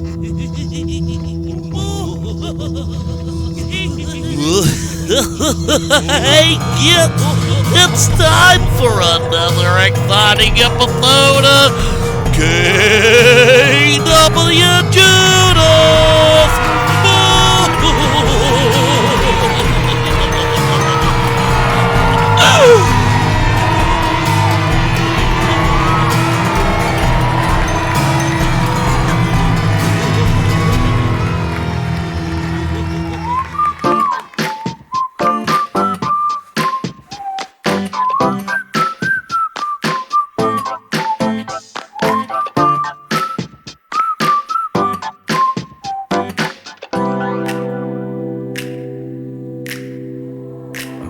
Hey kids, it's time for another exciting episode of KWJUDAS.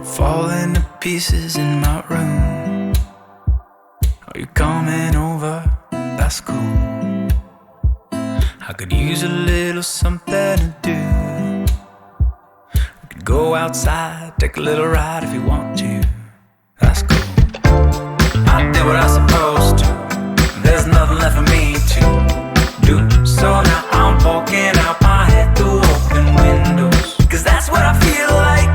Falling to pieces in my room. Are you coming over? That's cool. I could use a little something to do. We could go outside, take a little ride if you want to. That's cool. I did what I was supposed to. There's nothing left for me to do. So now I'm poking out my head through open windows. 'Cause that's what I feel like.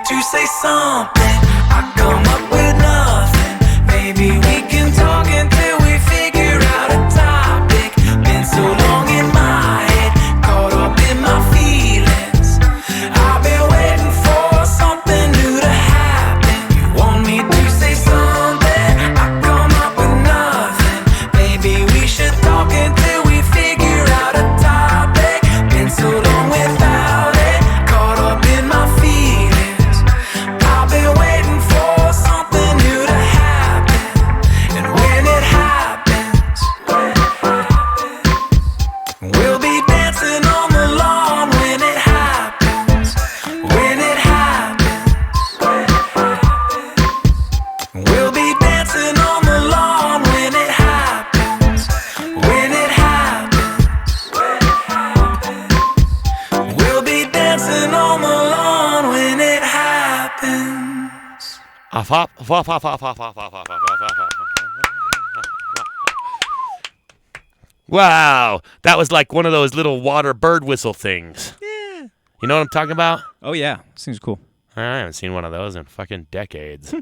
To say something, I come up with nothing. Maybe we can talk until we figure out a topic. Been so long in my head, caught up in my feelings. I've been waiting for something new to happen. You want me to say something? I come up with nothing. Maybe we should talk until we figure out a topic. Been so long without it, caught up in my feelings. Wow, that was like one of those little water bird whistle things. Yeah. You know what I'm talking about? Oh, yeah. Seems cool. I haven't seen one of those in fucking decades.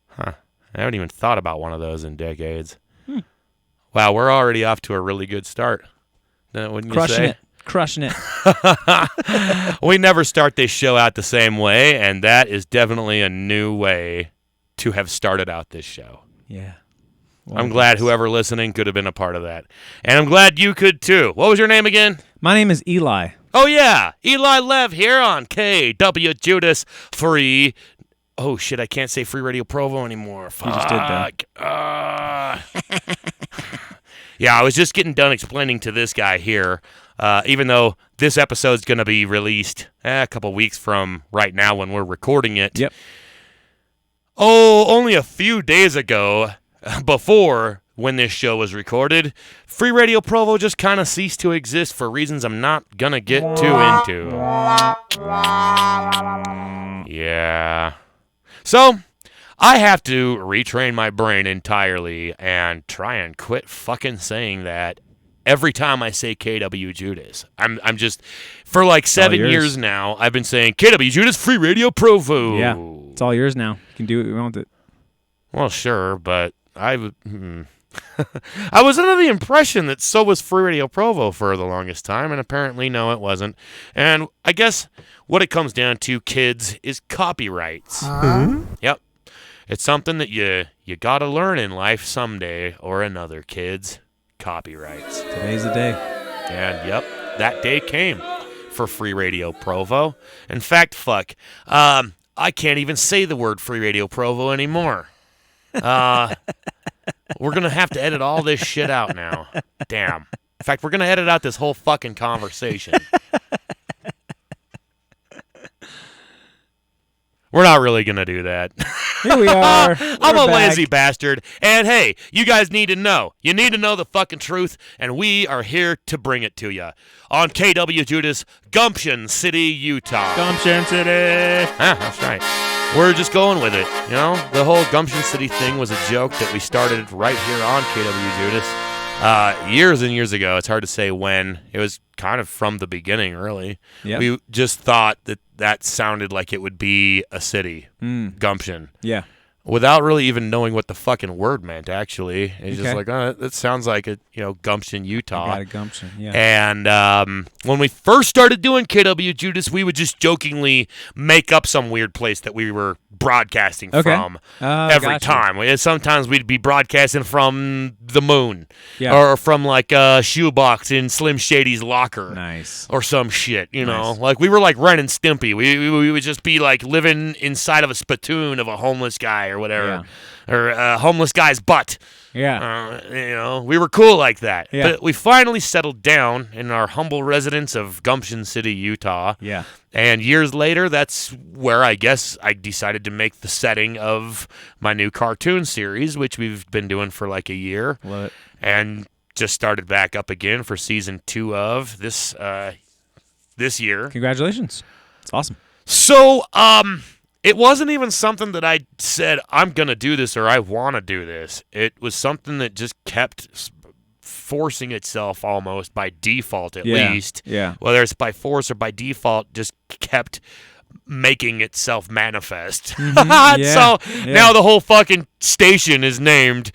Huh. I haven't even thought about one of those in decades. Wow, we're already off to a really good start. Wouldn't you say? Crushing it. We never start this show out the same way, and that is definitely a new way to have started out this show. Yeah. I'm glad whoever listening could have been a part of that. And I'm glad you could too. What was your name again? My name is Eli. Oh, yeah. Eli Lev here on KWJUDAS Free. Oh, shit. I can't say Free Radio Provo anymore. Fuck. You just did that. Yeah, I was just getting done explaining to this guy here, even though this episode's going to be released a couple weeks from right now when we're recording it. Yep. Oh, only a few days ago, before when this show was recorded, Free Radio Provo just kind of ceased to exist for reasons I'm not going to get too into. Yeah. So, I have to retrain my brain entirely and try and quit fucking saying that every time I say KWJUDAS. I'm just, for like 7 years now, I've been saying KWJUDAS Free Radio Provo. Yeah, it's all yours now. You can do what you want with it. Well, sure, but I was under the impression that so was Free Radio Provo for the longest time, and apparently, no, it wasn't. And I guess what it comes down to, kids, is copyrights. Yep. It's something that you gotta learn in life someday or another, kids. Copyrights. Today's the day. And, yep, that day came for Free Radio Provo. In fact, fuck, I can't even say the word Free Radio Provo anymore. We're going to have to edit all this shit out now. Damn. In fact, we're going to edit out this whole fucking conversation. We're not really going to do that. Here we are. I'm We're a back. lazy bastard. And hey, you guys need to know. You need to know the fucking truth, and we are here to bring it to you. On KWJUDAS, Gumption City, Utah. Gumption City. That's right. We're just going with it. You know, the whole Gumption City thing was a joke that we started right here on KWJUDAS. Years and years ago. It's hard to say when. It was kind of from the beginning, really. Yep. We just thought that sounded like it would be a city, Gumption. Yeah. Without really even knowing what the fucking word meant, actually. It's just Okay. like, oh, that sounds like a, Gumption, Utah. Got a gumption. Yeah. And when we first started doing KWJUDAS, we would just jokingly make up some weird place that we were broadcasting from every gotcha. time. Sometimes we'd be broadcasting from the moon, Yeah. or from like a shoebox in Slim Shady's locker. Nice. Or some shit, you know? Nice. Like, we were like Ren and Stimpy. We would just be like living inside of a spittoon of a homeless guy or whatever. Yeah. Or a homeless guy's butt. Yeah. We were cool like that. Yeah. But we finally settled down in our humble residence of Gumption City, Utah. Yeah. And years later, that's where I guess I decided to make the setting of my new cartoon series, which we've been doing for like a year. Love it. And just started back up again for season 2 of this year. Congratulations. It's awesome. So, it wasn't even something that I said, I'm going to do this or I want to do this. It was something that just kept forcing itself almost by default, at least. Yeah. Whether it's by force or by default, just kept making itself manifest. Yeah. So Yeah. now the whole fucking station is named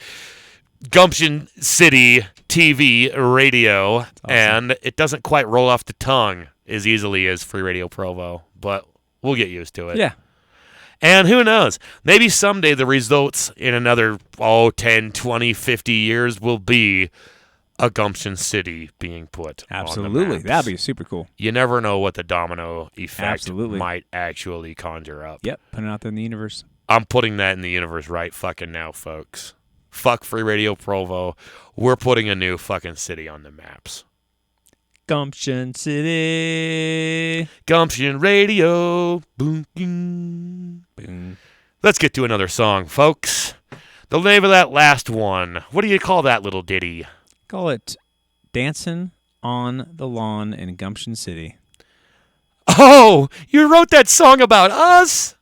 Gumption City TV Radio, and it doesn't quite roll off the tongue as easily as Free Radio Provo, but we'll get used to it. Yeah. And who knows? Maybe someday the results in another, 10, 20, 50 years will be a Gumption City being put on the Absolutely. maps. That'd be super cool. You never know what the domino effect Absolutely. might actually conjure up. Yep. Putting it out there in the universe. I'm putting that in the universe right fucking now, folks. Fuck Free Radio Provo. We're putting a new fucking city on the maps. Gumption City. Gumption Radio. Boom, boom. Boom. Let's get to another song, folks. The name of that last one. What do you call that little ditty? Call it Dancing on the Lawn in Gumption City. Oh, you wrote that song about us?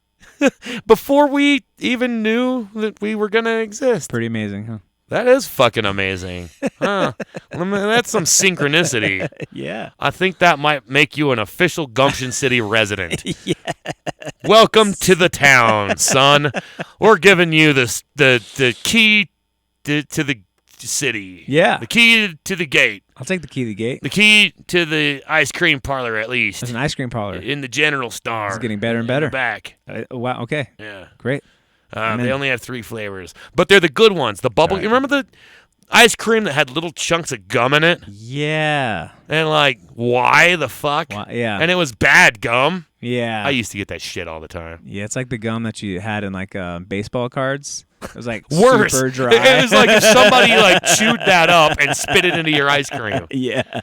Before we even knew that we were going to exist. Pretty amazing, huh? That is fucking amazing. Huh. Well, man, that's some synchronicity. Yeah. I think that might make you an official Gumption City resident. Welcome to the town, son. We're giving you the key to the city. Yeah. The key to the gate. I'll take the key to the gate. The key to the ice cream parlor, at least. There's an ice cream parlor. In the general store. It's getting better and better. In the back. Wow. Okay. Yeah. Great. They only have 3 flavors, but they're the good ones. The bubble. Right. You remember the ice cream that had little chunks of gum in it? Yeah. And like, why the fuck? Yeah. And it was bad gum. Yeah. I used to get that shit all the time. Yeah, it's like the gum that you had in like baseball cards. It was like Worse. super dry. It was like if somebody like chewed that up and spit it into your ice cream Yeah.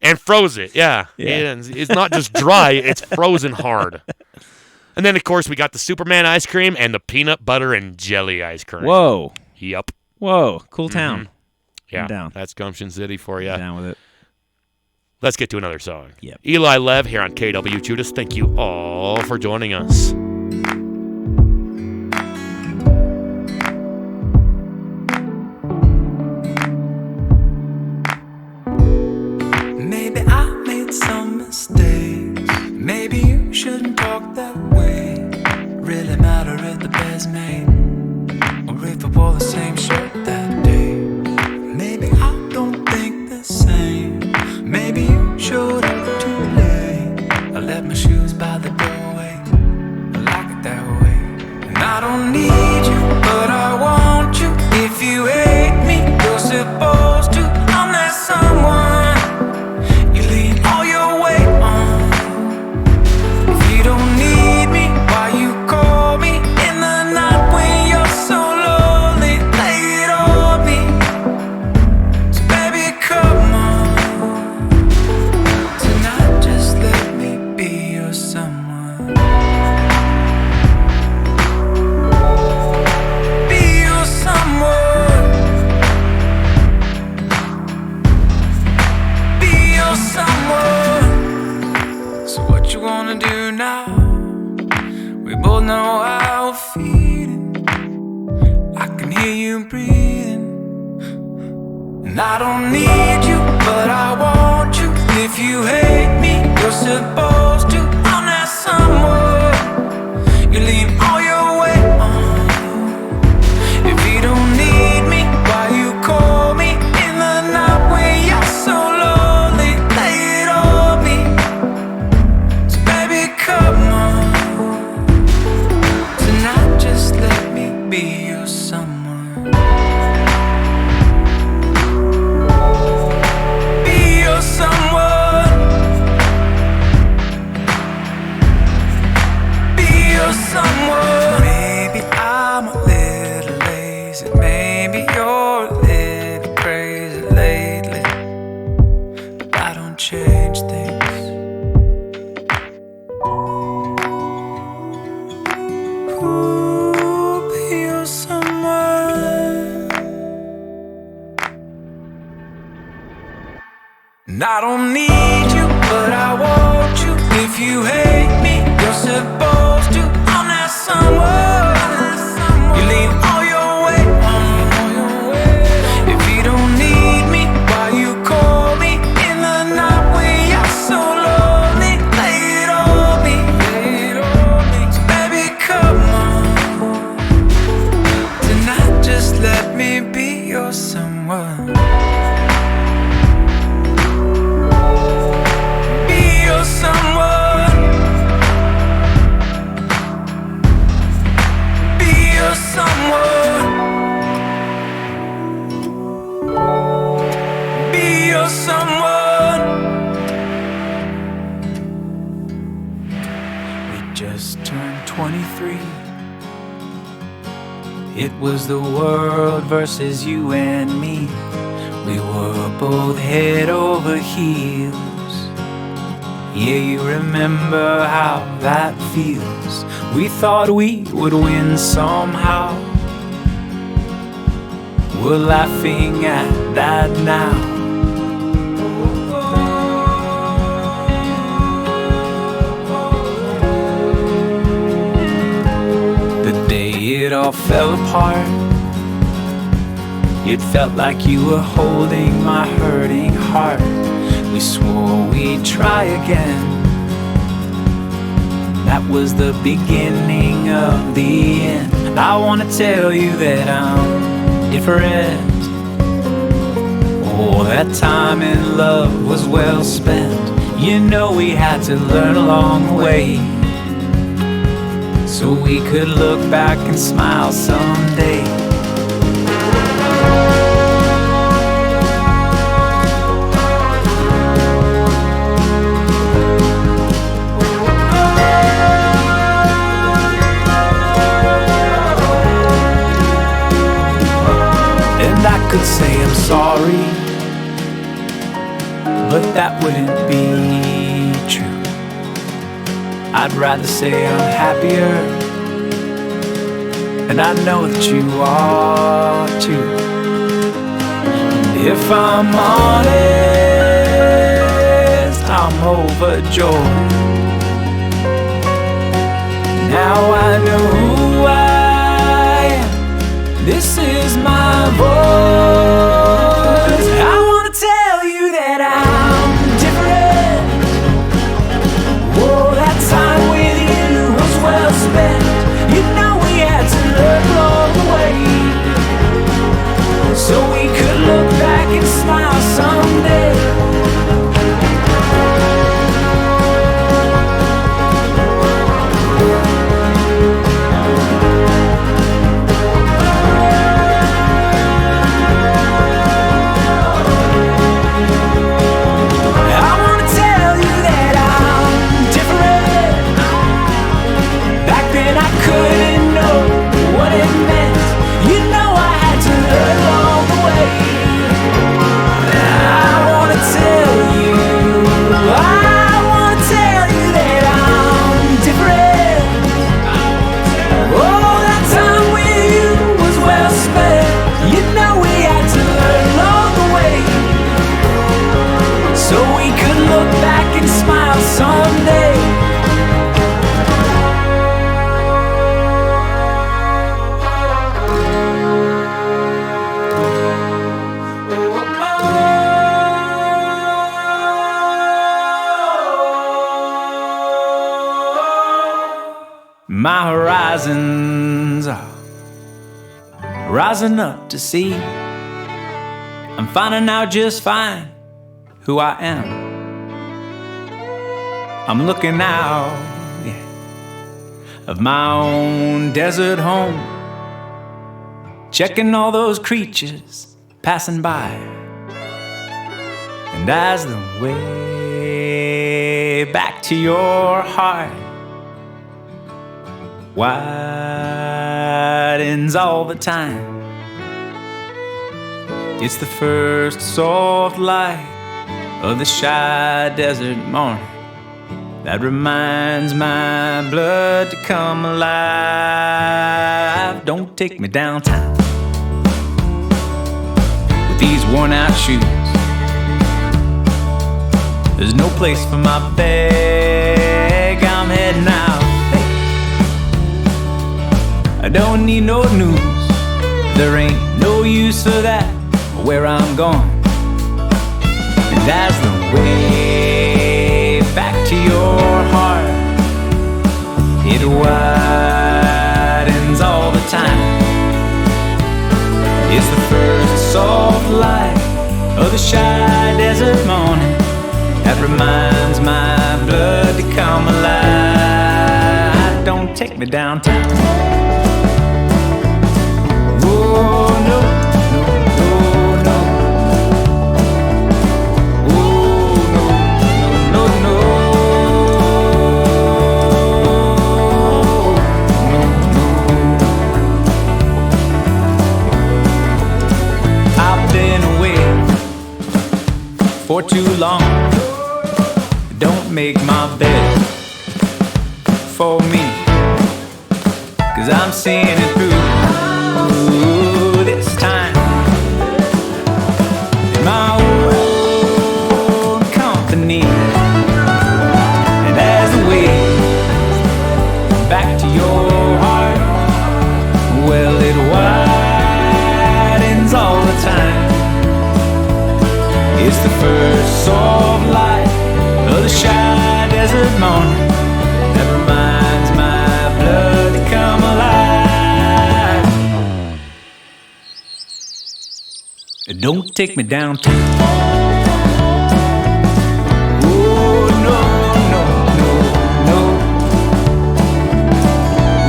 and froze it. Yeah. Yeah. It's not just dry, it's frozen hard. And then, of course, we got the Superman ice cream and the peanut butter and jelly ice cream. Whoa. Yup. Whoa. Cool town. Yeah. I'm down. That's Gumption City for you. Down with it. Let's get to another song. Yep. Eli Lev here on KWJUDAS. Thank you all for joining us. Maybe I made some mistakes. Maybe you shouldn't talk that way. Really matter if the best mate, or if we wore the same shirt that day. know how I'm feeling. I can hear you breathing. And I don't need you, but I want you. If you hate me, you're supposed to. I'm not someone you leave all your weight on. If you don't need me, why you call me in the night when you're so lonely? Lay it on me. So baby, come on. Tonight just let me be your someone. Be your someone. Be your someone. Maybe I'm a little lazy. Maybe you're a little crazy lately. But I don't change things. Ooh, be your someone. And I don't need you, but I want you. If you hate me, you're supposed to. I'm not someone you leave all your weight on. If you don't need me, why you call me in the night when you're so lonely? Lay it on me. So baby, come on. Tonight just let me be your someone. Be your someone. Be your someone. Be your someone. We just turned 23. It was the world versus you and me. We were both head over heels. Yeah, you remember how that feels. We thought we would win somehow. We're laughing at that now. The day it all fell apart, it felt like you were holding my hurting heart. We swore we'd try again. That was the beginning of the end. I wanna tell you that I'm different. Oh, that time in love was well spent. You know we had to learn along the way, so we could look back and smile someday. I could say I'm sorry, but that wouldn't be true. I'd rather say I'm happier, and I know that you are too. And if I'm honest, I'm overjoyed. Now I know who I am. This is my voice. I wanna tell you that I'm different. Oh, that time with you was well spent. You know we had to learn along the way, so we could look back and smile someday. My horizons are rising up to see. I'm finding out just fine who I am. I'm looking out of my own desert home, checking all those creatures passing by. And as the way back to your heart widens all the time, it's the first soft light of the shy desert morning that reminds my blood to come alive. Don't take me downtown with these worn out shoes. There's no place for my bag, I'm heading out. Hey. I don't need no news, there ain't no use for that where I'm going. And as the way back to your heart, it widens all the time. It's the first soft light of the shy desert morning that reminds my blood to come alive. Don't take me downtown. Oh no, no, no, no. Oh no, no, no, no. I've been away for too long. Don't make my bed for me, 'cause I'm seeing it through this time. My own company. And as the way back to your heart, well, it widens all the time. It's the first soft light of the shy desert morning that reminds my blood to come alive. Don't take me downtown. Oh no, no, no, no.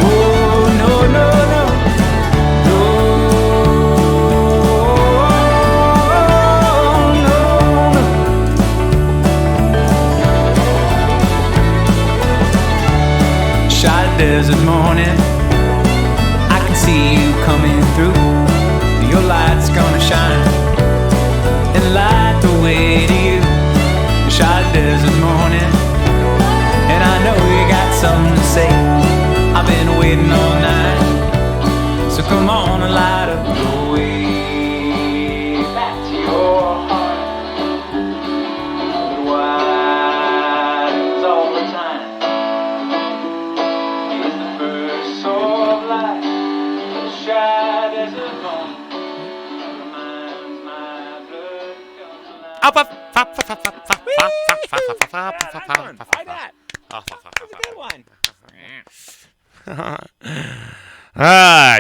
Oh no, no, no, no, no, no. Shy desert morning, I can see you coming through. Your light's gonna shine and light the way to you. Shy desert morning, and I know you got something to say. I've been waiting all night, so come on and light up the way back to your heart. It widens all the time. It's the first soft light, the shy desert morning.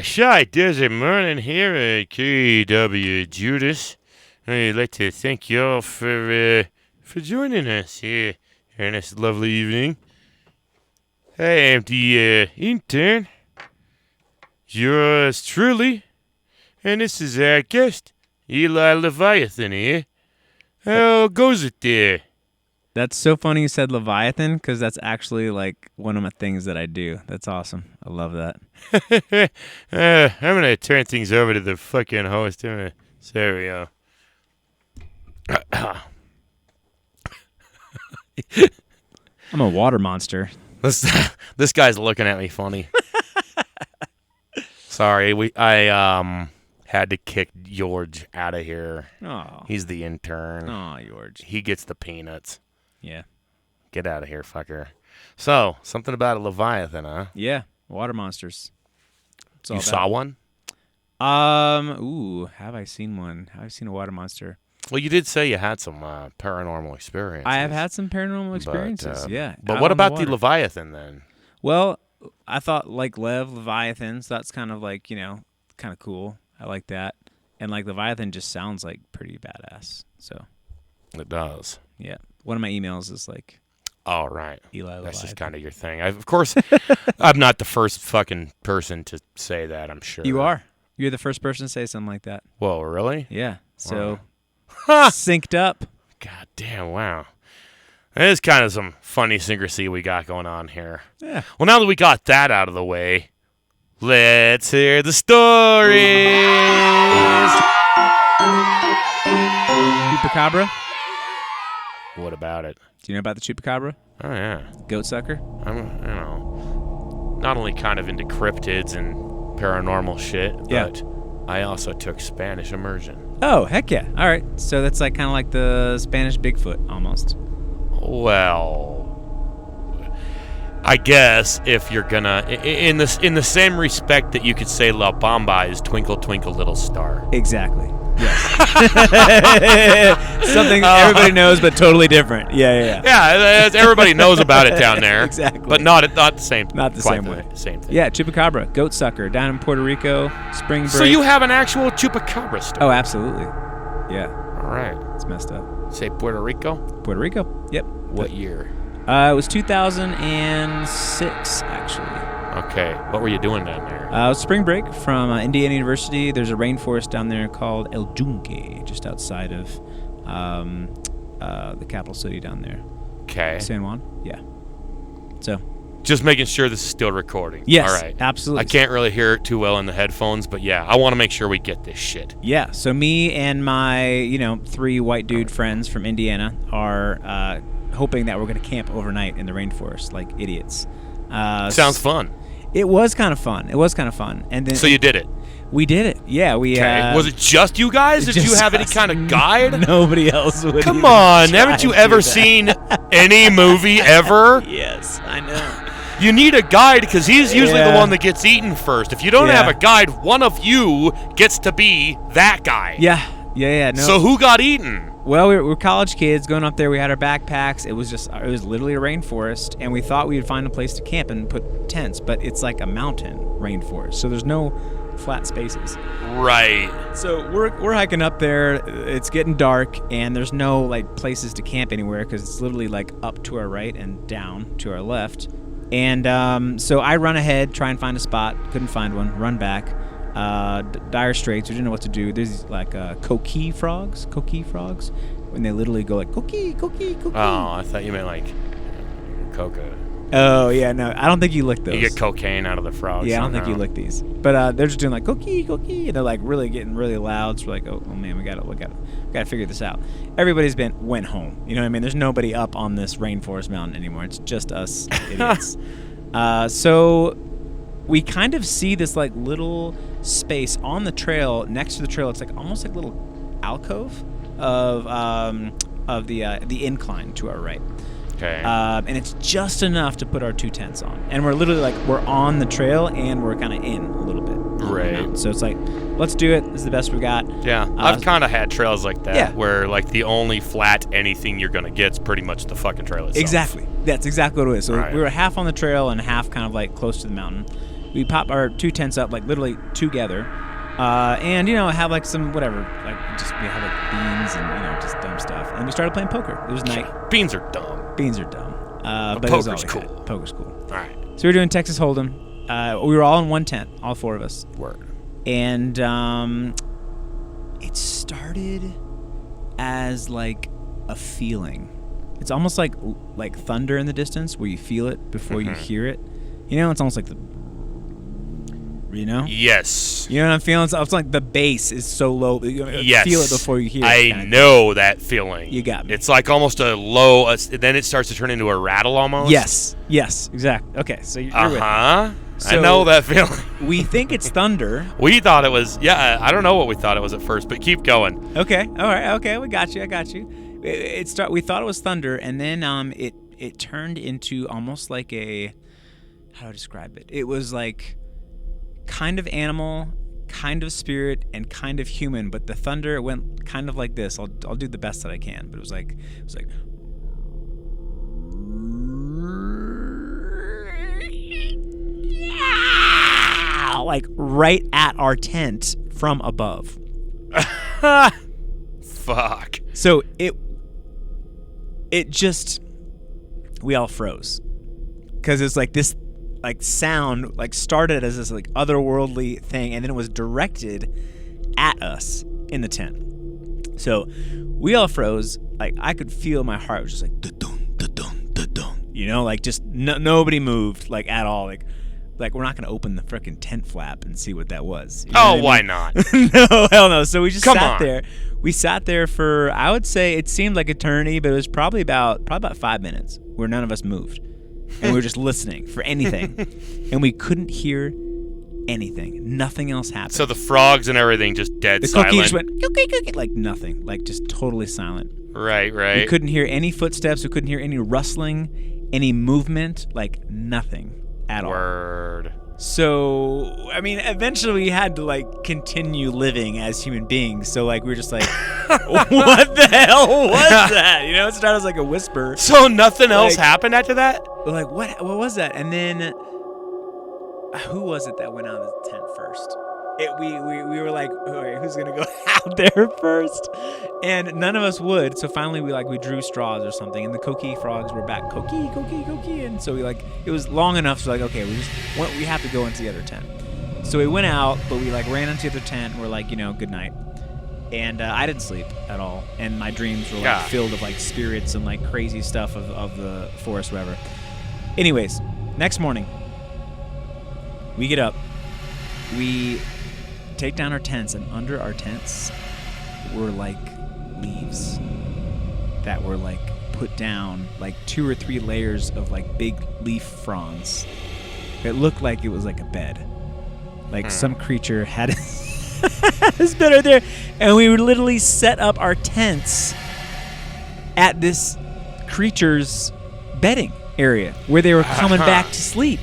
Shy desert morning here at KWJUDAS. I'd like to thank y'all for joining us here in this lovely evening. I am the intern, yours truly, and this is our guest, Eli Leviathan here. How goes it there? That's so funny you said Leviathan, because that's actually like one of my things that I do. That's awesome. I love that. I'm going to turn things over to the fucking host. There we go. I'm a water monster. This guy's looking at me funny. Sorry, I had to kick George out of here. Oh. He's the intern. Oh, George. He gets the peanuts. Yeah. Get out of here, fucker. So, something about a Leviathan, huh? Yeah. Water monsters. You saw one? Ooh, have I seen one? Have I seen a water monster? Well, you did say you had some paranormal experiences. I have had some paranormal experiences, yeah. But out what on the about the water. Leviathan, then? Well, I thought like Leviathan, so that's kind of like, kind of cool. I like that. And like Leviathan just sounds like pretty badass. So It does. yeah. One of my emails is like All right. Eli That's Leviathan. just kind of your thing. Of course, I'm not the first fucking person to say that, I'm sure. You are. You're the first person to say something like that. Whoa, really? Yeah. So Huh. synced up. God damn, wow. That is kind of some funny syncrasy we got going on here. Yeah. Well, now that we got that out of the way, let's hear the stories. Chupacabra? What about it? Do you know about the Chupacabra? Oh, yeah. Goat sucker? I'm, not only kind of into cryptids and paranormal shit, Yeah. but I also took Spanish immersion. Oh, heck yeah. All right. So that's like kind of like the Spanish Bigfoot almost. Well, I guess if you're gonna, in the same respect that you could say La Bamba is Twinkle Twinkle Little Star. Exactly. Yes. Something everybody knows, but totally different. Yeah. Yeah, everybody knows about it down there. Exactly. But not the same. Not the quite same way. Same thing. Yeah, Chupacabra, goat sucker, down in Puerto Rico, spring break. So you have an actual chupacabra story. Oh, absolutely. Yeah, All right. it's messed up. Say Puerto Rico. Puerto Rico. Yep. What year? It was 2006, actually. Okay. What were you doing down there? It was spring break from Indiana University. There's a rainforest down there called El Yunque, just outside of the capital city down there. Okay. San Juan? Yeah. So. Just making sure this is still recording. Yes, All right. absolutely. I can't really hear it too well in the headphones, but yeah, I want to make sure we get this shit. Yeah, so me and my, 3 white dude friends from Indiana are hoping that we're going to camp overnight in the rainforest like idiots. Sounds fun. It was kind of fun. And then So you did it. we did it. Yeah, we Okay. Was it just you guys? Did you just have any us. kind of guide? Nobody else would. Come even on, try haven't you to do ever that. seen any movie ever? Yes, I know. You need a guide because he's usually the Yeah. one that gets eaten first. If you don't Yeah. have a guide, one of you gets to be that guy. Yeah. No. So who got eaten? Well, we were college kids going up there. We had our backpacks. It was literally a rainforest, and we thought we would find a place to camp and put tents, but it's like a mountain rainforest, so there's no flat spaces. Right. So we're hiking up there. It's getting dark, and there's no like places to camp anywhere because it's literally like up to our right and down to our left. And so I run ahead, try and find a spot. Couldn't find one. Run back. Dire straits. We didn't know what to do. There's like coqui frogs, when they literally go like coqui. Oh, I thought you meant like coca. Oh yeah, no, I don't think you lick those. You get cocaine out of the frogs. Yeah, I don't think you somehow. lick these. But they're just doing like coqui, and they're like really getting really loud. So we're like, oh man, we gotta figure this out. Everybody's went home. You know what I mean? There's nobody up on this rainforest mountain anymore. It's just us idiots. So we kind of see this like little space on the trail next to the trail. It's like almost like a little alcove of the incline to our right. Okay. And it's just enough to put our 2 tents on. And we're literally like, we're on the trail and we're kind of in a little bit. Right. So it's like, let's do it. This is the best we got. Yeah, I've kind of had trails like that Yeah. where like the only flat anything you're gonna get is pretty much the fucking trail itself. Exactly. That's exactly what it is. So Right. we were half on the trail and half kind of like close to the mountain. We pop our 2 tents up, like literally together. And, have like some whatever. Like we have like beans and, just dumb stuff. And we started playing poker. It was night. Beans are dumb. Beans are dumb. But it was all poker's we had. cool. Poker's cool. All right. So we were doing Texas Hold'em. We were all in one tent, all 4 of us. Word. And it started as like a feeling. It's almost like thunder in the distance where you feel it before you hear it. It's almost like Yes. You know what I'm feeling? It's like the bass is so low. You Yes. feel it before you hear it. I know that feeling. You got me. It's like almost a low, then it starts to turn into a rattle almost. Yes, exactly. Okay, so you're with me. I So- know that feeling. We think it's thunder. We thought it was, I don't know what we thought it was at first, but keep going. Okay, all right, okay, I got you. We thought it was thunder, and then it turned into almost like how do I describe it? It was like kind of animal, kind of spirit, and kind of human. But the thunder went kind of like this. I'll do the best that I can. But it was like. like right at our tent from above. Fuck. So it just, we all froze. Because it's like this like sound like started as this like otherworldly thing, and then it was directed at us in the tent. So we all froze. Like I could feel my heart was just like da-dum, da-dum, da-dum. You know, like just nobody moved like at all. Like we're not gonna open the frickin' tent flap and see what that was. You know Why mean? not? No, hell no. So we just Come sat on. there. We sat there for, I would say it seemed like eternity, but it was probably about 5 minutes where none of us moved. And we were just listening for anything. And we couldn't hear anything. Nothing else happened. So the frogs and everything just dead the silent. cookie just went cookie, cookie, like nothing. Like just totally silent. Right. We couldn't hear any footsteps. We couldn't hear any rustling, any movement, like nothing at all. Word. So, I mean, eventually we had to, like, continue living as human beings. So, like, we were just like, what the hell was that? You know, it started as, like, a whisper. So nothing else Like- happened after that? We're like, what was that? And then, who was it that went out of the tent first? We were like, all right, who's going to go out there first? And none of us would. So finally we drew straws or something, and the coqui frogs were back. Coqui. And so it was long enough. So like, okay, we have to go into the other tent. So we went out, but we like ran into the other tent. And we're like, good night. And I didn't sleep at all. And my dreams were like filled with like spirits and like crazy stuff of the forest, whatever. Anyways, next morning, we get up. We take down our tents, and under our tents were like leaves that were like put down, like 2 or 3 layers of like big leaf fronds. It looked like it was like a bed, like some creature had his bed right there, and we would literally set up our tents at this creature's bedding area where they were coming back to sleep.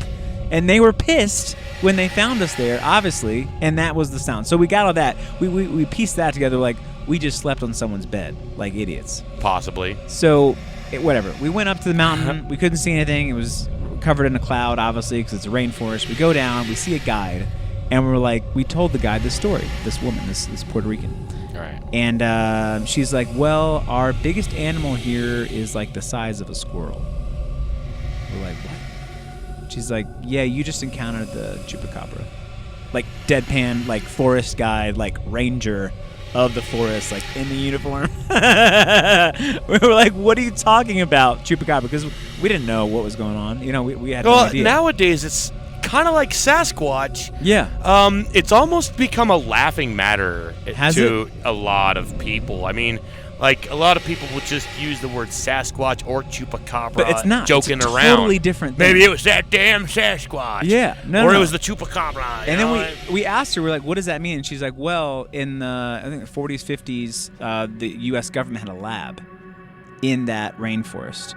And they were pissed when they found us there, obviously, and that was the sound. So we got all that. We pieced that together like we just slept on someone's bed, like idiots. Possibly. So, whatever. We went up to the mountain. We couldn't see anything. It was covered in a cloud, obviously, because it's a rainforest. We go down. We see a guide. And we're like, we told the guide this story, this woman, this Puerto Rican. All right. And she's like, well, our biggest animal here is like the size of a squirrel. We're like, what? She's like, yeah, you just encountered the chupacabra. Like, deadpan, like, forest guide, like, ranger of the forest, like, in the uniform. We were like, what are you talking about, chupacabra? Because we didn't know what was going on. We had no idea. Nowadays, it's kind of like Sasquatch. Yeah. It's almost become a laughing matter Has to a lot of people. I mean, like, a lot of people would just use the word Sasquatch or Chupacabra, But it's not. joking It's a around. totally different thing. Maybe it was that damn Sasquatch. Yeah, no, Or no. it was the Chupacabra. And then we asked her, we're like, what does that mean? And she's like, well, in the, I think the 40s, 50s, the U.S. government had a lab in that rainforest.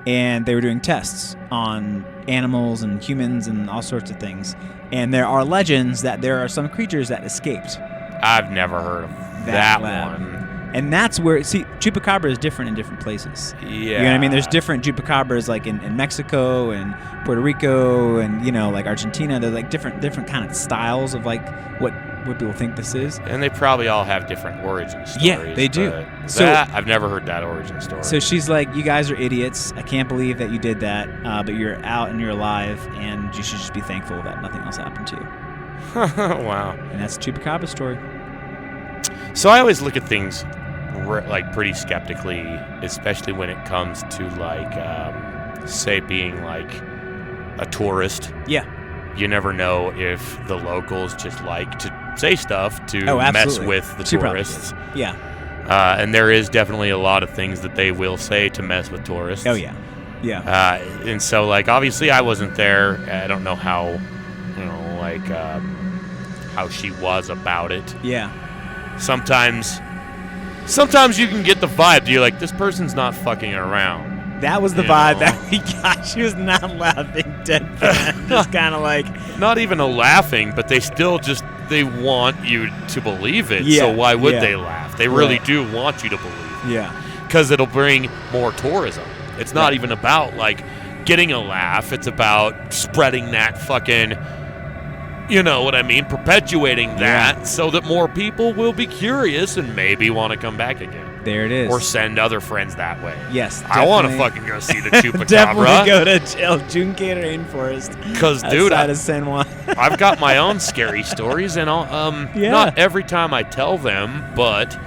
And they were doing tests on animals and humans and all sorts of things. And there are legends that there are some creatures that escaped I've never heard of that lab. one. And that's where, see, chupacabra is different in different places. Yeah. You know what I mean? There's different chupacabras like in Mexico and Puerto Rico and, like Argentina. They're like different kind of styles of like what people think this is. And they probably all have different origin stories. Yeah, they do. but So- I've never heard that origin story. So she's like, you guys are idiots. I can't believe that you did that, but you're out and you're alive, and you should just be thankful that nothing else happened to you. Wow. And that's the chupacabra story. So I always look at things like pretty skeptically, especially when it comes to like, say, being like a tourist. Yeah. You never know if the locals just like to say stuff to Oh, mess absolutely. with the She probably tourists. did. Yeah. And there is definitely a lot of things that they will say to mess with tourists. Oh, yeah. Yeah. And so, like, obviously I wasn't there. I don't know how, how she was about it. Yeah. Sometimes you can get the vibe. You're like, this person's not fucking around. That was the You vibe know. that we got. She was not laughing, deadpan. Just kind of like, Not even a laughing, but they still they want you to believe it. Yeah, So why would yeah. they laugh? They really Right. do want you to believe it. yeah. Because it'll bring more tourism. It's not Right. even about, like, getting a laugh. It's about spreading that fucking You know what I mean? Perpetuating that so that more people will be curious and maybe want to come back again. There it is. Or send other friends that way. Yes, I want to fucking go see the Chupacabra. Definitely go to Junqueira Rainforest. Because, dude, outside of San Juan. I've got my own scary stories, and not every time I tell them, but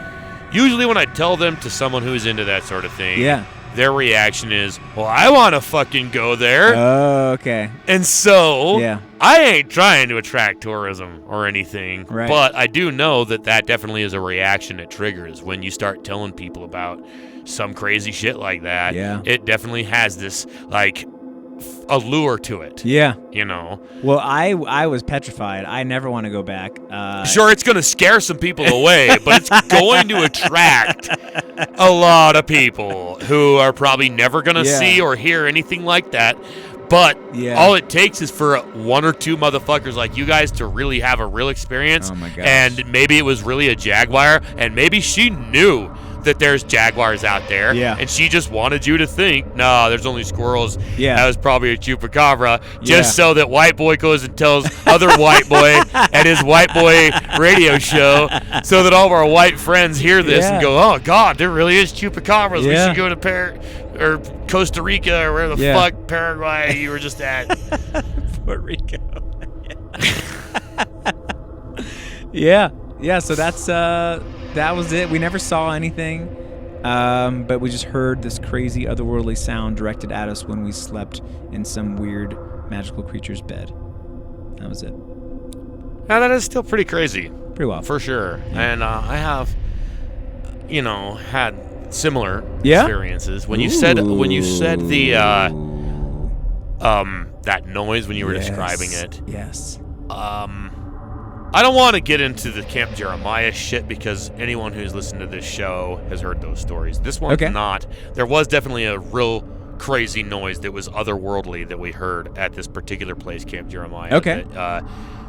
usually when I tell them to someone who's into that sort of thing, their reaction is, well, I want to fucking go there. Oh, okay. And so, I ain't trying to attract tourism or anything, but I do know that definitely is a reaction it triggers when you start telling people about some crazy shit like that. Yeah. It definitely has this, like, allure to it. Yeah. You know? Well, I was petrified. I never want to go back. Sure, it's going to scare some people away, but it's going to attract a lot of people who are probably never going to see or hear anything like that. But all it takes is for one or two motherfuckers like you guys to really have a real experience. Oh my gosh. And maybe it was really a jaguar, and maybe she knew that there's jaguars out there, and she just wanted you to think, no, there's only squirrels. That was probably a chupacabra, just so that white boy goes and tells other white boy at his white boy radio show, so that all of our white friends hear this and go, oh God, there really is chupacabras. We should go to Costa Rica or where the fuck Paraguay you were just at. Puerto Rico. Yeah. So that was it. We never saw anything, but we just heard this crazy otherworldly sound directed at us when we slept in some weird magical creature's bed. That was it. Now that is still pretty crazy. Pretty wild. For sure. Yeah. And I have, had similar experiences. When you said the that noise when you were describing it. Yes. I don't want to get into the Camp Jeremiah shit because anyone who's listened to this show has heard those stories. This one's not. There was definitely a real crazy noise that was otherworldly that we heard at this particular place, Camp Jeremiah. Okay.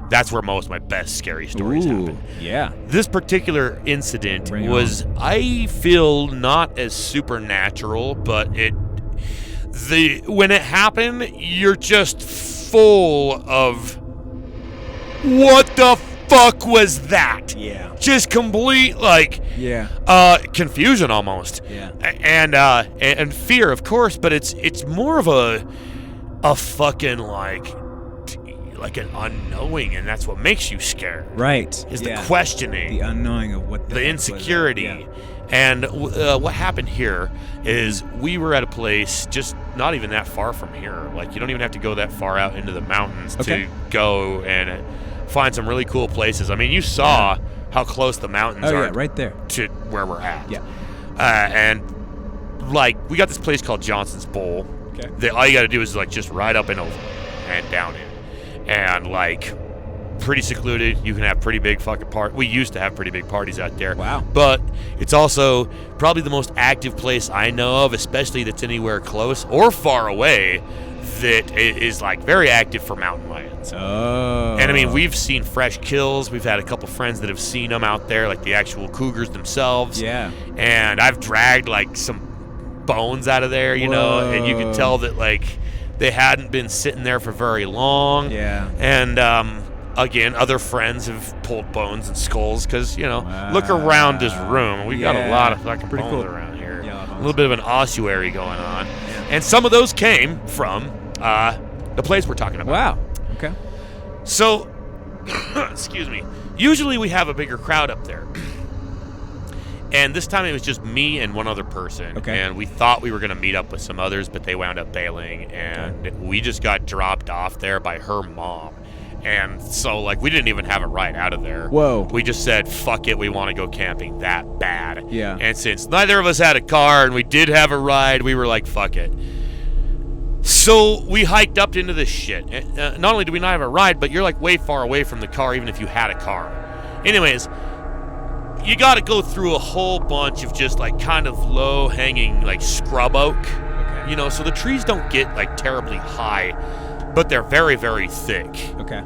That's where most of my best scary stories happen. Yeah. This particular incident was, I feel, not as supernatural, but when it happened, you're just full of, what the fuck was that? Yeah. Just complete, confusion almost. Yeah. And fear, of course, but it's more of a fucking like an unknowing, and that's what makes you scared. Right. Is the questioning, the unknowing of what the insecurity. Yeah. And what happened here is we were at a place just not even that far from here. Like, you don't even have to go that far out into the mountains to go and find some really cool places. I mean, you saw how close the mountains are right there to where we're at. Yeah. And we got this place called Johnson's Bowl. Okay. All you got to do is just ride up and over and down it. And pretty secluded. You can have pretty big fucking parties. We used to have pretty big parties out there. Wow. But it's also probably the most active place I know of, especially that's anywhere close or far away, that is very active for mountain lions. Oh. And I mean, we've seen fresh kills. We've had a couple friends that have seen them out there, the actual cougars themselves. Yeah. And I've dragged some bones out of there, you know, and you can tell that they hadn't been sitting there for very long. Yeah. And again, other friends have pulled bones and skulls because, look around this room. We've got a lot of fucking pretty bones cool around here. Yeah, a little bit of an ossuary going on. Yeah. And some of those came from the place we're talking about. Wow. Okay. So, excuse me. Usually we have a bigger crowd up there. And this time it was just me and one other person. Okay. And we thought we were going to meet up with some others, but they wound up bailing. And we just got dropped off there by her mom. And so, we didn't even have a ride out of there. Whoa. We just said, fuck it, we want to go camping that bad. Yeah. And since neither of us had a car and we did have a ride, we were like, fuck it. So we hiked up into this shit. And not only do we not have a ride, but you're way far away from the car, even if you had a car. Anyways, you got to go through a whole bunch of just kind of low-hanging scrub oak. Okay. So the trees don't get terribly high, but they're very, very thick. Okay.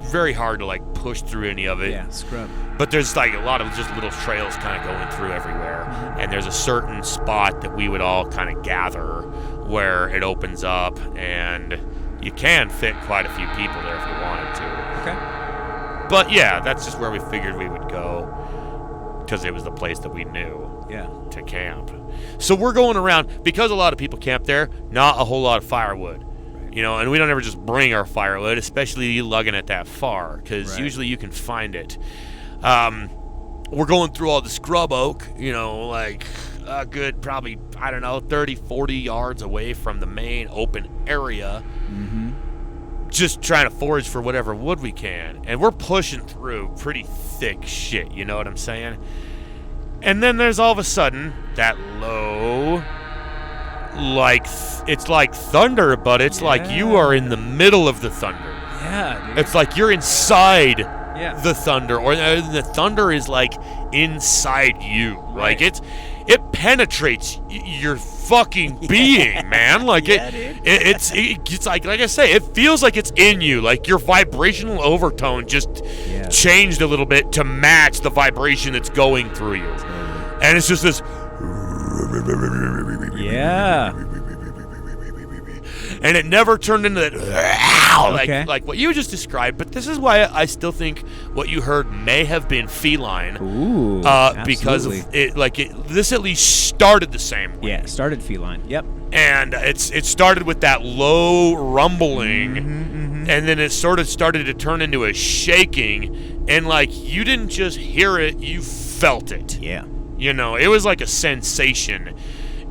Very hard to push through any of it. Yeah, scrub. But there's a lot of just little trails kind of going through everywhere. Mm-hmm. And there's a certain spot that we would all kind of gather where it opens up and you can fit quite a few people there if you wanted to. Okay. But yeah, that's just where we figured we would go because it was the place that we knew to camp. So we're going around, because a lot of people camp there, not a whole lot of firewood. You know, and we don't ever just bring our firewood, especially lugging it that far, because usually you can find it. We're going through all the scrub oak, you know, like a good probably, 30, 40 yards away from the main open area. Just trying to forage for whatever wood we can. And we're pushing through pretty thick shit, you know what I'm saying? And then there's all of a sudden that low, like, it's like thunder, but it's like you are in the middle of the thunder. Yeah, dude. It's like you're inside the thunder, or the thunder is like inside you. Like it penetrates your fucking being, man. Like it's like I say, it feels like it's in you. Like your vibrational overtone just changed a little bit to match the vibration that's going through you. And it's just this and it never turned into that like what you just described. But this is why I still think what you heard may have been feline. Ooh, because of it, this at least started the same way. Yeah, it started feline. Yep. And it started with that low rumbling, and then it sort of started to turn into a shaking, and like you didn't just hear it, you felt it. Yeah. You know, it was like a sensation,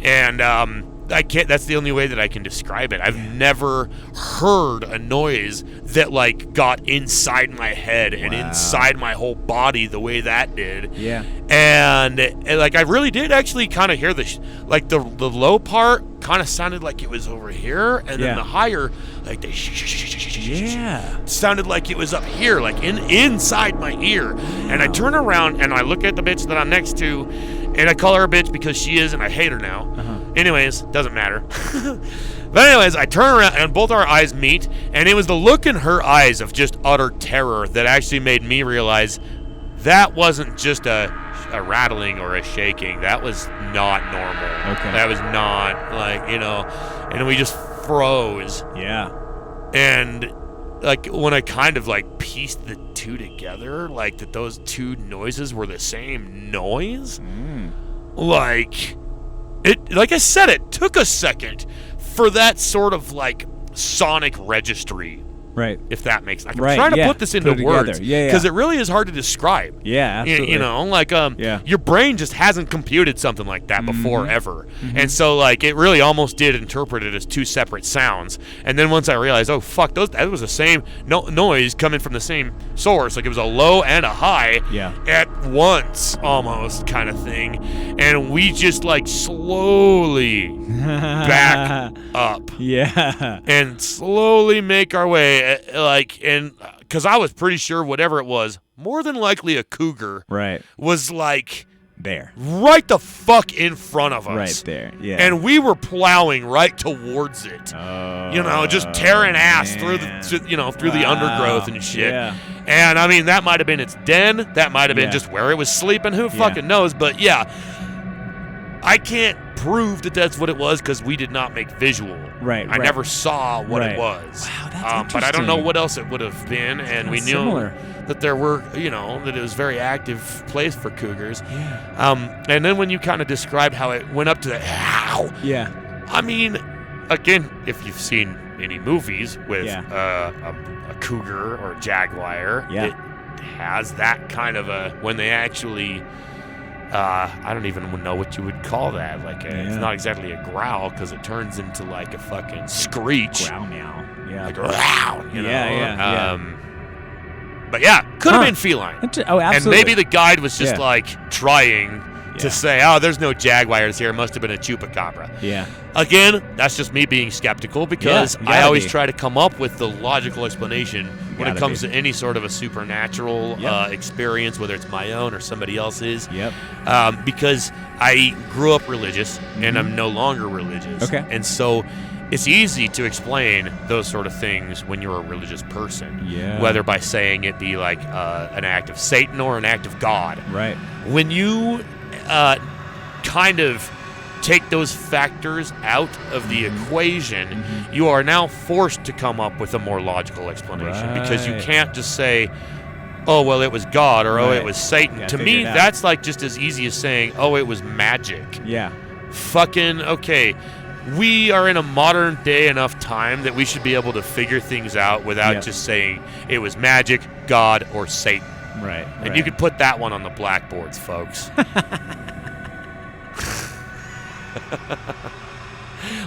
and I can't. That's the only way that I can describe it. I've never heard a noise that like got inside my head and inside my whole body the way that did. Yeah. And like I really did actually kind of hear the low part kind of sounded like it was over here, and then the higher, like the sounded like it was up here, like inside my ear. And I turn around and I look at the bitch that I'm next to, and I call her a bitch because she is, and I hate her now. Anyways, doesn't matter. But anyways, I turn around and both our eyes meet, and it was the look in her eyes of just utter terror that actually made me realize that wasn't just a rattling or a shaking. That was not normal. Okay. That was not like, you know, and we just froze. Yeah. And like when I kind of like pieced the two together, like that those two noises were the same noise. Like I said, it took a second for that sort of like sonic registry. Right. If that makes sense. I'm trying to put this into words. Because it really is hard to describe. Yeah, absolutely. You know, like your brain just hasn't computed something like that before ever. And so like it really almost did interpret it as two separate sounds. And then once I realized, oh fuck, that was the same noise coming from the same source. Like it was a low and a high at once almost kind of thing. And we just like slowly back up. Yeah. And slowly make our way. And because I was pretty sure whatever it was, more than likely a cougar, was like there, right the fuck in front of us, right there, and we were plowing right towards it, you know, just tearing ass through the undergrowth and shit. And I mean, that might have been its den, that might have been just where it was sleeping, who fucking knows? But I can't prove that that's what it was because we did not make visual. I never saw what it was. Wow, that's interesting. But I don't know what else it would have been, and we knew that there were, you know, that it was a very active place for cougars. And then when you kind of described how it went up to that, I mean, again, if you've seen any movies with a cougar or a jaguar, it has that kind of a, when they actually... I don't even know what you would call that. Like, it's not exactly a growl because it turns into like a fucking screech. Growl meow. Yeah. Like, growl, you know? But could have been feline. Oh, absolutely. And maybe the guide was just like trying to say, oh, there's no jaguars here. It must have been a chupacabra. Yeah. Again, that's just me being skeptical because I always try to come up with the logical explanation when it comes to any sort of a supernatural experience, whether it's my own or somebody else's. Because I grew up religious and I'm no longer religious. Okay. And so it's easy to explain those sort of things when you're a religious person. Whether by saying it be like an act of Satan or an act of God. Right. When you kind of take those factors out of the equation, you are now forced to come up with a more logical explanation because you can't just say, oh, well, it was God, or oh, it was Satan. To me, that's like just as easy as saying, oh, it was magic. Yeah. Fucking, okay. We are in a modern day enough time that we should be able to figure things out without just saying it was magic, God, or Satan. Right. And you could put that one on the blackboards, folks.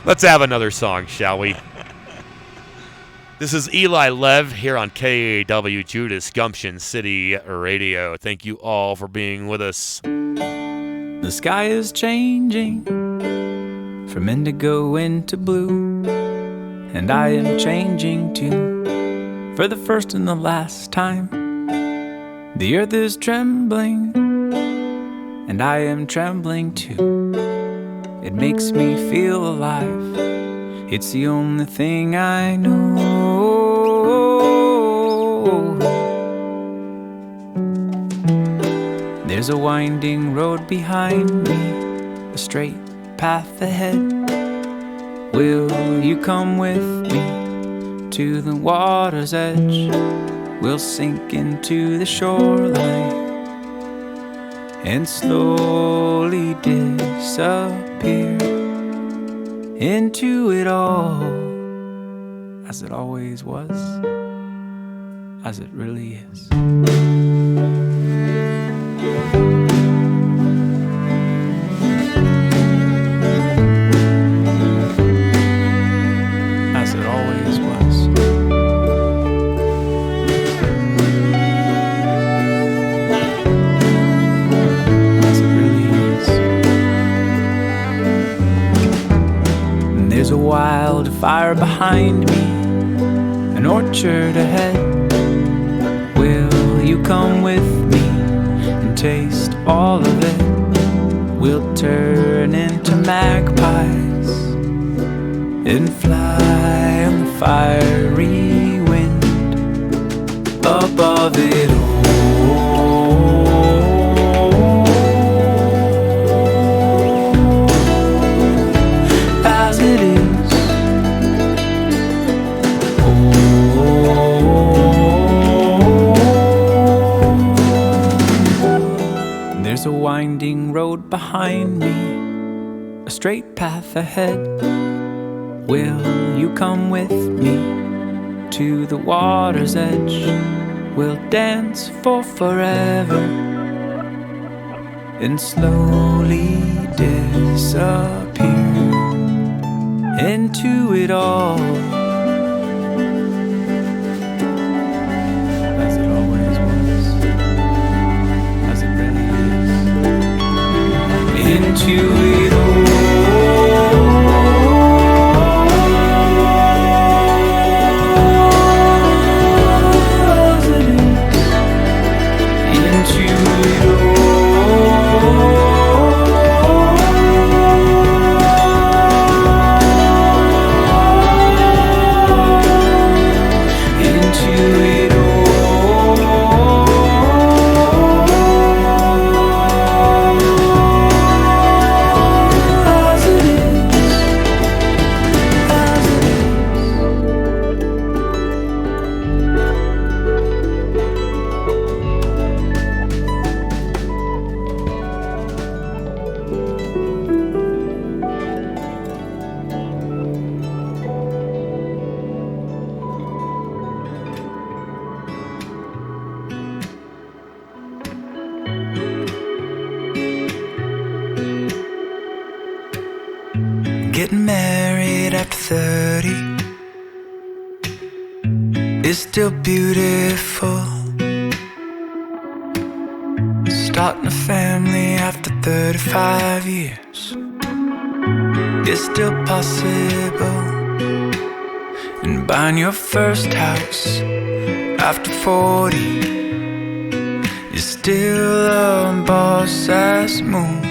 Let's have another song, shall we? This is Eli Lev here on KWJUDAS Gumption City Radio. Thank you all for being with us. The sky is changing from indigo into blue, and I am changing too, for the first and the last time. The earth is trembling, and I am trembling too. It makes me feel alive. It's the only thing I know. There's a winding road behind me, a straight path ahead. Will you come with me to the water's edge? We'll sink into the shoreline and slowly disappear into it all, as it always was, as it really is. As it always was. As it really is. And there's a wildfire behind me, an orchard ahead. Will you come with me and taste all of it? We'll turn into magpies and fly on the fiery wind above it all. As it is. There's a winding road behind me, a straight path ahead. Will you come with me to the water's edge? We'll dance for forever and slowly disappear into it all. As it always was, as it really is. Into it all. Getting married after 30 is still beautiful. Starting a family after 35 years is still possible. And buying your first house after 40 is still a boss-ass move.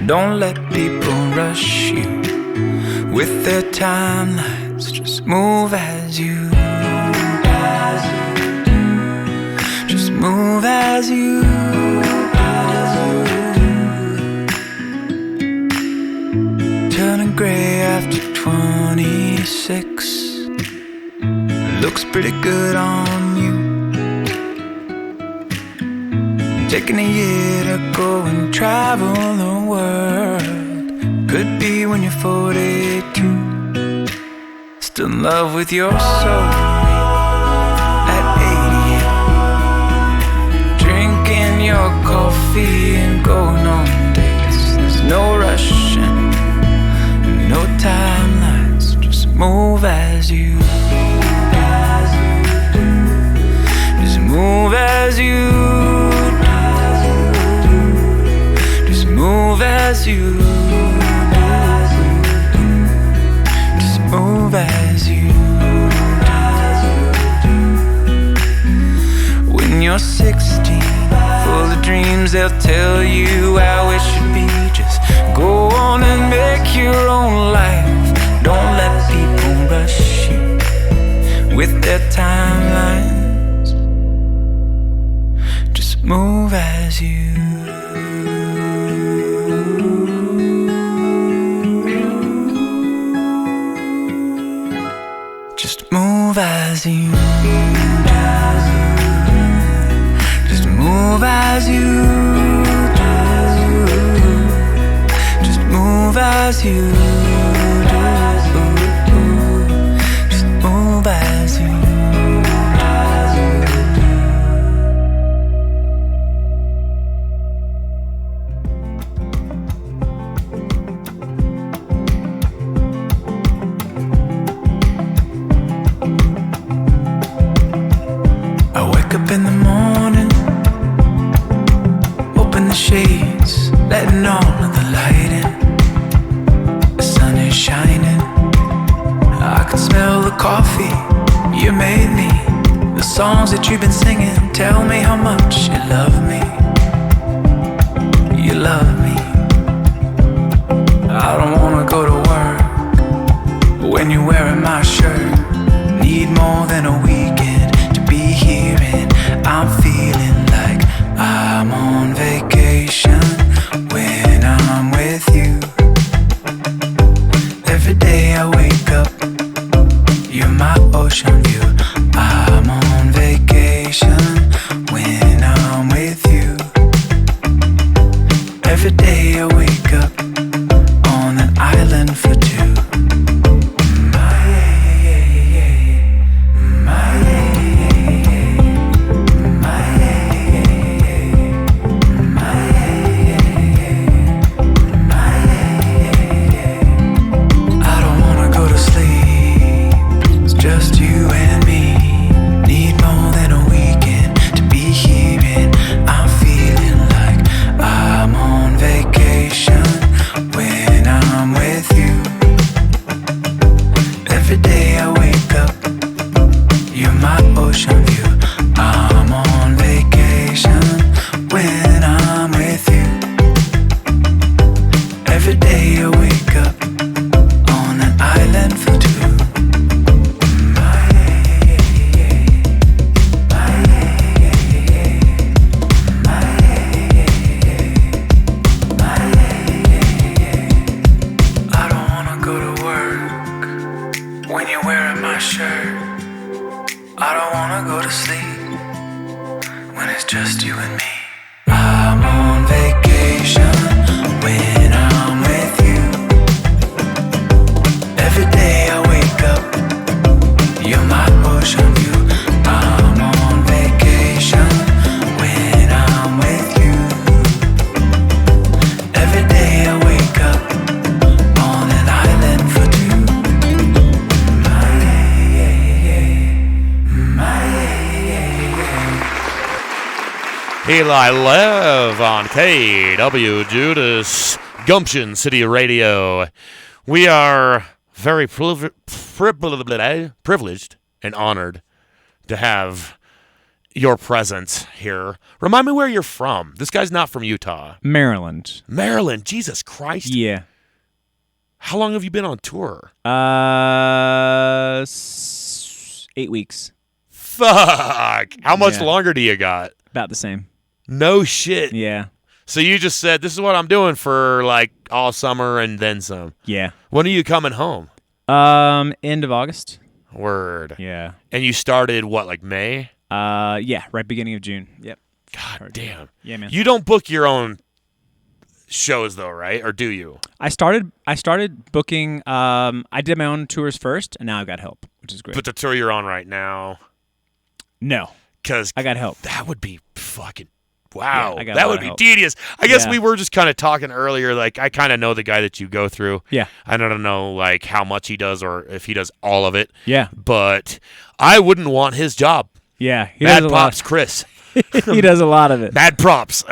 Don't let people rush you with their timelines. Just move as you do. Just move as you do. E156 looks pretty good on you. Taking a year to go and travel the world. Could be when you're 42. Still in love with your soul at 80. Drinking your coffee and going on dates. There's no rushing, no timelines. Just move as you. Just move as you. Just move as you. Just move as you. When you're 16, full of dreams, they'll tell you how it should be. Just go on and make your own life. Don't let people rush you with their timelines. Just move as you. Just move as you. Just move as you. Just move as you. Just move as you. I wake up in the morning, open the shades, letting all of the light in. The sun is shining, I can smell the coffee you made me. The songs that you've been singing tell me how much you love me. You love me. I don't wanna go to work, but when you're wearing my shirt, need more than a weekend to be here, and I'm feeling like I'm on vacation when I'm with you. Every day I wake up, you're my ocean view. I'm on vacation when I'm with you. Every day I wake up on an island for two. Eli Lev on KWJUDAS Gumption City Radio. We are very privileged and honored to have your presence here. Remind me where you're from. This guy's not from Utah. Maryland. Maryland. Jesus Christ. Yeah. How long have you been on tour? 8 weeks. Fuck. How much longer do you got? About the same. No shit. Yeah. So you just said, this is what I'm doing for like all summer and then some. Yeah. When are you coming home? End of August. Word. Yeah. And you started what, like May? Yeah, right beginning of June. Yep. God damn. Yeah, man. You don't book your own shows though, right? Or do you? I started booking. I did my own tours first, and now I've got help, which is great. But the tour you're on right now, no, because I got help. That would be fucking wow. Yeah, I got a that lot would of be help. tedious. I guess Yeah. we were just kind of talking earlier. Like I kind of know the guy that you go through. Yeah. I don't know like how much he does or if he does all of it. Yeah. But I wouldn't want his job. Yeah. He Bad does a props, lot. Chris. He does a lot of it. Bad props.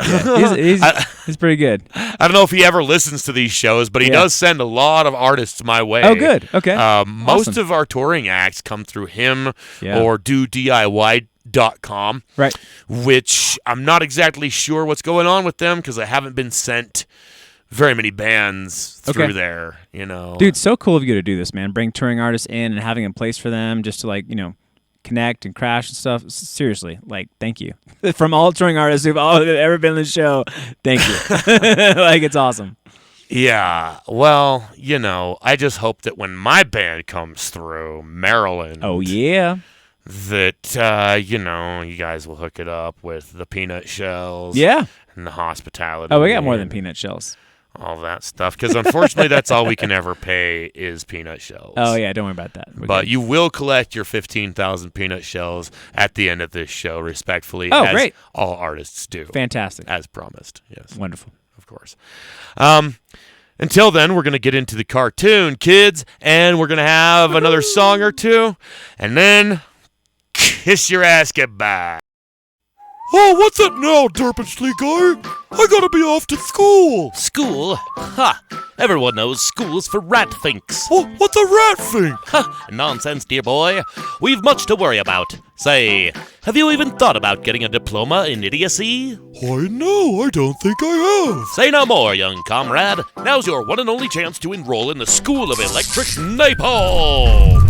He's pretty good. I don't know if he ever listens to these shows, but he Yeah. does send a lot of artists my way. Oh, good. Okay. Most Awesome. of our touring acts come through him Yeah. or do DIY.com, Right. which I'm not exactly sure what's going on with them because I haven't been sent very many bands through Okay. there, you know. Dude, so cool of you to do this, man. Bring touring artists in and having a place for them just to, like, connect and crash and stuff. Seriously, like, thank you. From all touring artists who've ever been on the show, thank you. Like, it's awesome. Yeah, well, I just hope that when my band comes through, Maryland, Oh, yeah. that, you guys will hook it up with the peanut shells. Yeah. And the hospitality. Oh, we got more than and peanut shells. all that stuff. Because unfortunately, that's all we can ever pay is peanut shells. Oh, yeah. Don't worry about that. We're But good. you will collect your 15,000 peanut shells at the end of this show, respectfully. Oh, as great. all artists do. Fantastic. As promised. Yes. Wonderful. Of course. Until then, we're going to get into the cartoon, kids, and we're going to have another song or two, and then kiss your ass goodbye. Oh, what's it now, Derpinsley guy? I gotta be off to school. School? Ha! Everyone knows school's for rat thinks. Oh, what's a rat thing? Ha! Nonsense, dear boy. We've much to worry about. Say, have you even thought about getting a diploma in idiocy? Why, no, I don't think I have. Say no more, young comrade. Now's your one and only chance to enroll in the School of Electric Napalm.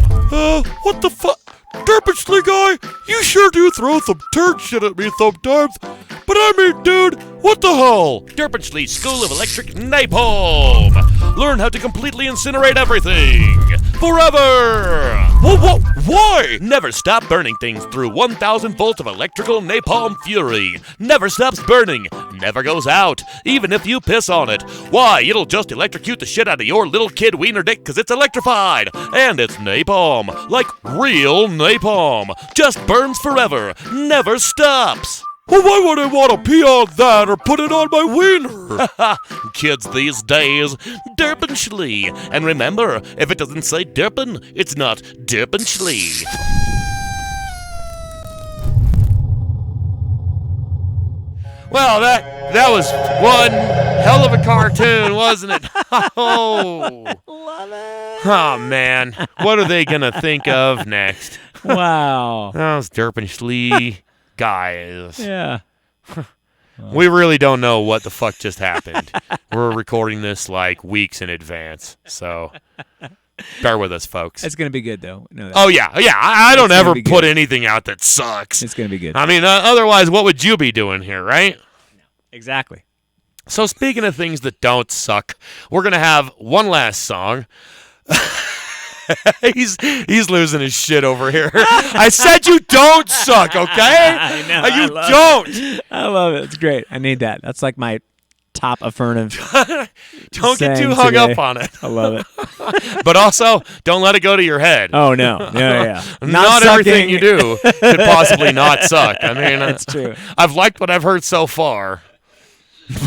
What the fuck? Derpinsley guy, you sure do throw some turd shit at me sometimes. But I mean, dude, what the hell? Derpinsley School of Electric Napalm. Learn how to completely incinerate everything. Forever. What? Why? Never stop burning things through 1,000 volts of electrical napalm fury. Never stops burning. Never goes out. Even if you piss on it. Why, it'll just electrocute the shit out of your little kid wiener dick because it's electrified. And it's napalm. Like real napalm. Just burns forever. Never stops. Well, why would I want to pee on that or put it on my wiener? Kids these days, Derpinsley. And remember, if it doesn't say Derpin, it's not Derpinsley. Well, that was one hell of a cartoon, wasn't it? Oh. Love it. Oh, man. What are they going to think of next? Wow. Those Derpinsley guys. Yeah. We really don't know what the fuck just happened. We're recording this like weeks in advance, so bear with us, folks. It's going to be good, though. Know that. Oh, yeah. I don't It's gonna ever be put good. anything out that sucks. It's going to be good. I mean, otherwise, what would you be doing here, right? Exactly. So speaking of things that don't suck, we're going to have one last song. He's losing his shit over here. I said you don't suck, okay? I know, You I love don't. I love it. It's great. I need that. That's like my top affirmative. Don't get too saying hung today. up on it. I love it. But also, don't let it go to your head. Oh, no. Yeah. Not everything you do could possibly not suck. I mean, That's true. I've liked what I've heard so far.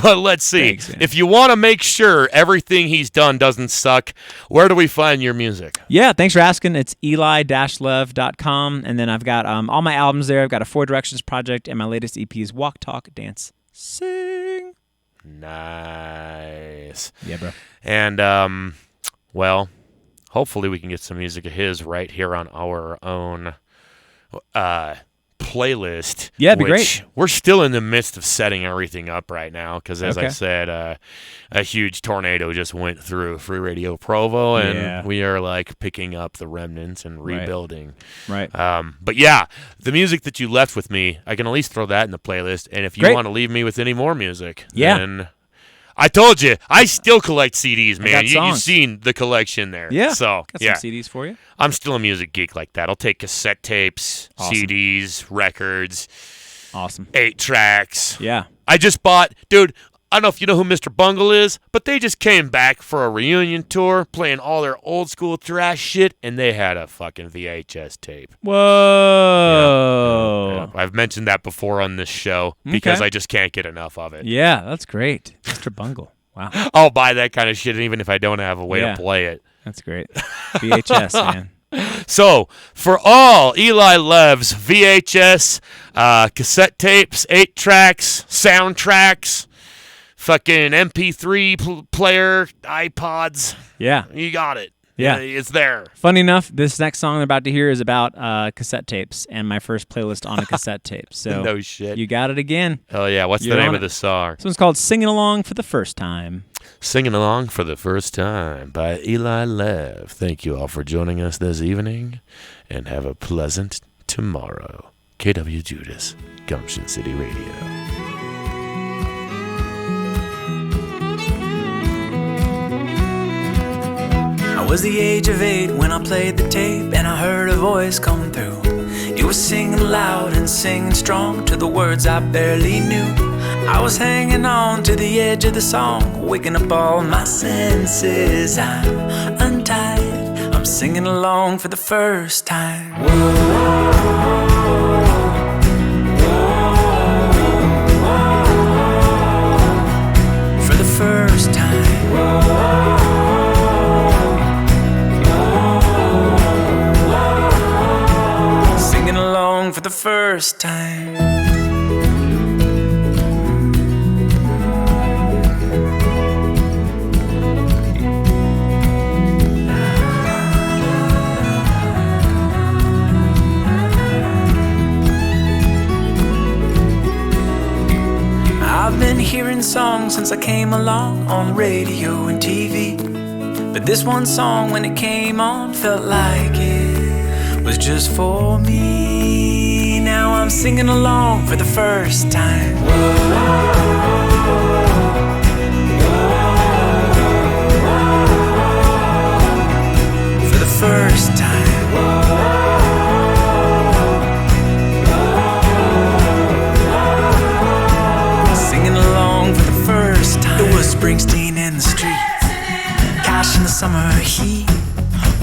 But let's see. Thanks, man. If you want to make sure everything he's done doesn't suck, where do we find your music? Yeah, thanks for asking. It's eli-lev.com. And then I've got all my albums there. I've got a 4 Directions project, and my latest EP is Walk, Talk, Dance, Sing. Nice. Yeah, bro. And, well, hopefully we can get some music of his right here on our own playlist. Yeah, it'd be which great. We're still in the midst of setting everything up right now because, as I Okay. said, a huge tornado just went through Free Radio Provo, and Yeah. we are like picking up the remnants and rebuilding. Right. But yeah, the music that you left with me, I can at least throw that in the playlist. And if you Great. want to leave me with any more music, Yeah. then I told you, I still collect CDs, man. got You've songs. seen the collection there. Yeah. So, Got yeah. some CDs for you. I'm still a music geek like that. I'll take cassette tapes, Awesome. CDs, records, Awesome. 8 tracks. Yeah. I just bought, dude, I don't know if you know who Mr. Bungle is, but they just came back for a reunion tour playing all their old school thrash shit, and they had a fucking VHS tape. Whoa. Yeah, I've mentioned that before on this show because Okay. I just can't get enough of it. Yeah, that's great. Mr. Bungle. Wow. I'll buy that kind of shit even if I don't have a way Yeah. to play it. That's great. VHS, man. So, for all Eli Lev's VHS, cassette tapes, 8 tracks, soundtracks, fucking MP3 player, iPods, Yeah. you got it. Yeah. It's there. Funny enough, this next song I'm about to hear is about cassette tapes and my first playlist on a cassette tape. So No shit. you got it again. Hell yeah. What's You're the name on of it. the song? This one's called Singing Along for the First Time. Singing Along for the First Time by Eli Lev. Thank you all for joining us this evening, and have a pleasant tomorrow. KWJUDAS, Gumption City Radio. I was the age of 8 when I played the tape, and I heard a voice coming through. It was singing loud and singing strong to the words I barely knew. I was hanging on to the edge of the song, waking up all my senses. I'm untied, I'm singing along for the first time. For the first time. Singing along for the first time. I've been hearing songs since I came along on radio and TV. But this one song, when it came on, felt like it was just for me. Now I'm singing along for the first time. For the first time. Singing along for the first time. It was Springsteen in the streets, Cash in the summer heat,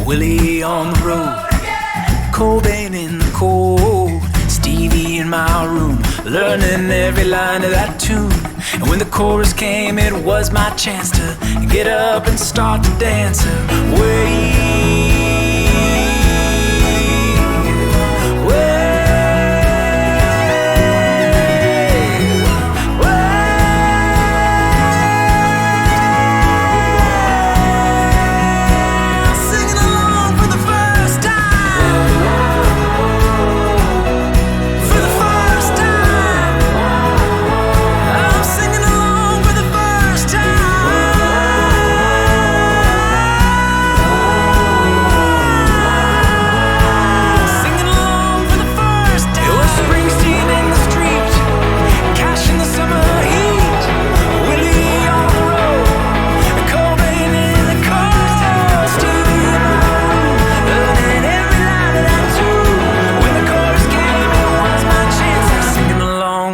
Willie on the road, Cobain in the cold, Stevie in my room, learning every line of that tune. And when the chorus came, it was my chance to get up and start to dance away.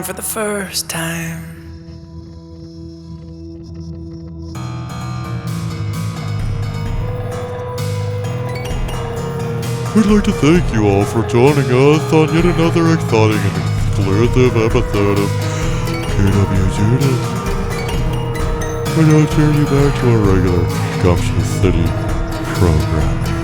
For the first time. We'd like to thank you all for joining us on yet another exciting and exclusive episode of KWJUDAS. We'll now turn you back to our regular Gumption City programming.